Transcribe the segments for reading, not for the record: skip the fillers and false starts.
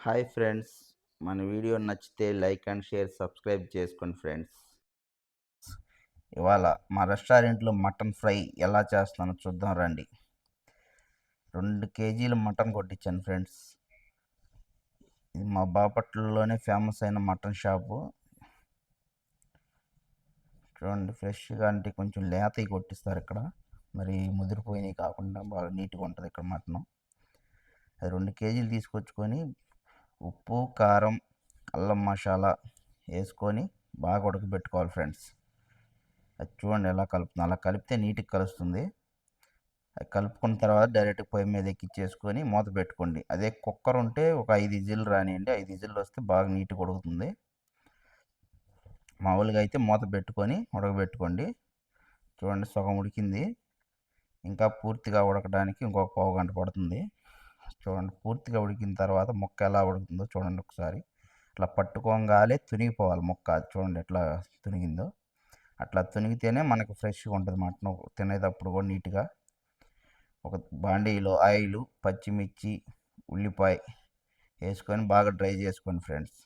Hi friends, మన video నచ్చితే like and share subscribe చేసుకోండి ఫ్రెండ్స్. ఇవాళ మా రెస్టారెంట్లో మటన్ ఫ్రై ఎలా చేస్తానో చూద్దాం రండి. 2 కేజీల మటన్ కొట్టించాను ఫ్రెండ్స్. ఇది మా బాపట్లలోనే ఫేమస్ అయిన మటన్ షాపు. చూడండి, ఫ్రెష్గా అంటే కొంచెం లేతవి కొట్టిస్తారు ఇక్కడ. మరి ముదిరిపోయినవి కాకుండా బాగా నీట్గా ఉంటుంది ఇక్కడ మటను. అది 2 కేజీలు తీసుకొచ్చుకొని ఉప్పు, కారం, అల్లం మసాలా వేసుకొని బాగా ఉడకబెట్టుకోవాలి ఫ్రెండ్స్. అది చూడండి ఎలా కలుపుతుంది. అలా కలిపితే నీట్గా కలుస్తుంది. అది కలుపుకున్న తర్వాత డైరెక్ట్ పొయ్యి మీద ఎక్కించేసుకొని మూత పెట్టుకోండి. అదే కుక్కర్ ఉంటే ఒక 5 విజిల్లు రానియండి. 5 విజిల్లు వస్తే బాగా నీట్గా ఉడుకుతుంది. మామూలుగా అయితే మూత పెట్టుకొని ఉడకబెట్టుకోండి. చూడండి, సగం ఉడికింది. ఇంకా పూర్తిగా ఉడకడానికి ఇంకొక పావు గంట పడుతుంది. చూడండి, పూర్తిగా ఉడికిన తర్వాత ముక్క ఎలా ఉడుకుతుందో చూడండి ఒకసారి. అట్లా పట్టుకోగానే తునిగిపోవాలి ముక్క. చూడండి ఎట్లా తునిగిందో. అట్లా తునిగితేనే మనకు ఫ్రెష్గా ఉంటుంది మటన్ తినేటప్పుడు కూడా నీట్గా. ఒక బాండీలో ఆయిల్, పచ్చిమిర్చి, ఉల్లిపాయ వేసుకొని బాగా డ్రై చేసుకోండి ఫ్రెండ్స్.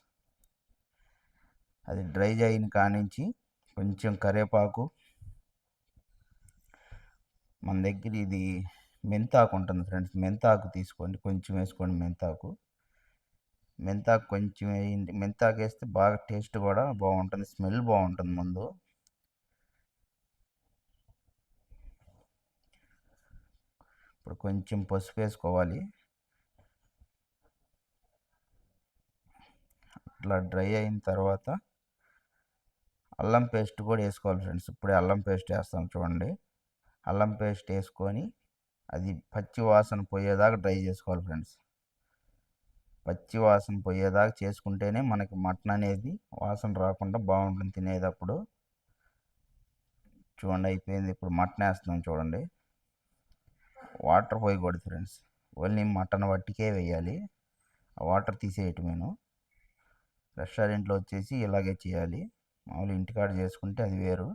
అది డ్రై అయిన కానించి కొంచెం కరివేపాకు, మన దగ్గర ఇది మెంతాకు ఉంటుంది ఫ్రెండ్స్. మెంతాకు తీసుకోండి, కొంచెం వేసుకోండి మెంతాకు. మెంతాకు కొంచెం వేయండి. మెంతాకు వేస్తే బాగా టేస్ట్ కూడా బాగుంటుంది, స్మెల్ బాగుంటుంది ముందు. ఇప్పుడు కొంచెం పసుపు వేసుకోవాలి. అట్లా డ్రై అయిన తర్వాత అల్లం పేస్ట్ కూడా వేసుకోవాలి ఫ్రెండ్స్. ఇప్పుడే అల్లం పేస్ట్ వేస్తాం చూడండి. అల్లం పేస్ట్ వేసుకొని అది పచ్చి వాసన పోయేదాకా డ్రై చేసుకోవాలి ఫ్రెండ్స్. పచ్చి వాసన పోయేదాకా చేసుకుంటేనే మనకి మటన్ అనేది వాసన రాకుండా బాగుంటుంది తినేటప్పుడు. చూడండి అయిపోయింది. ఇప్పుడు మటన్ వేస్తున్నాం చూడండి. వాటర్ పోయకూడదు ఫ్రెండ్స్, ఓన్లీ మటన్ వట్టికే వేయాలి. ఆ వాటర్ తీసేయటమేను. రెస్టారెంట్లో వచ్చేసి ఇలాగే చేయాలి. మామూలు ఇంటికాడ చేసుకుంటే అది వేరు.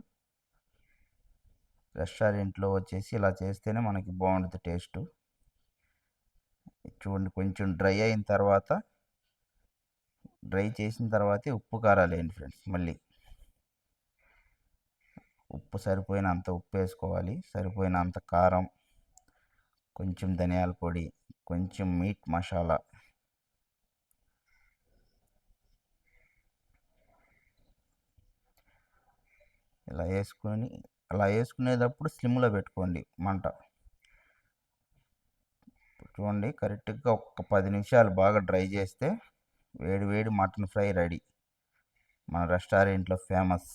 రెస్టారెంట్లో వచ్చేసి ఇలా చేస్తేనే మనకి బాగుంటుంది టేస్ట్. చూడండి, కొంచెం డ్రై అయిన తర్వాత, డ్రై చేసిన తర్వాతే ఉప్పు కారాలు వేయండి ఫ్రెండ్స్. మళ్ళీ ఉప్పు సరిపోయినంత ఉప్పు వేసుకోవాలి, సరిపోయినంత కారం, కొంచెం ధనియాల పొడి, కొంచెం మీట్ మసాలా, ఇలా వేసుకొని అలా వేసుకునేటప్పుడు స్లిమ్లో పెట్టుకోండి మంట. చూడండి, కరెక్ట్గా ఒక 10 నిమిషాలు బాగా డ్రై చేస్తే వేడి వేడి మటన్ ఫ్రై రెడీ. మన రెస్టారెంట్లో ఫేమస్.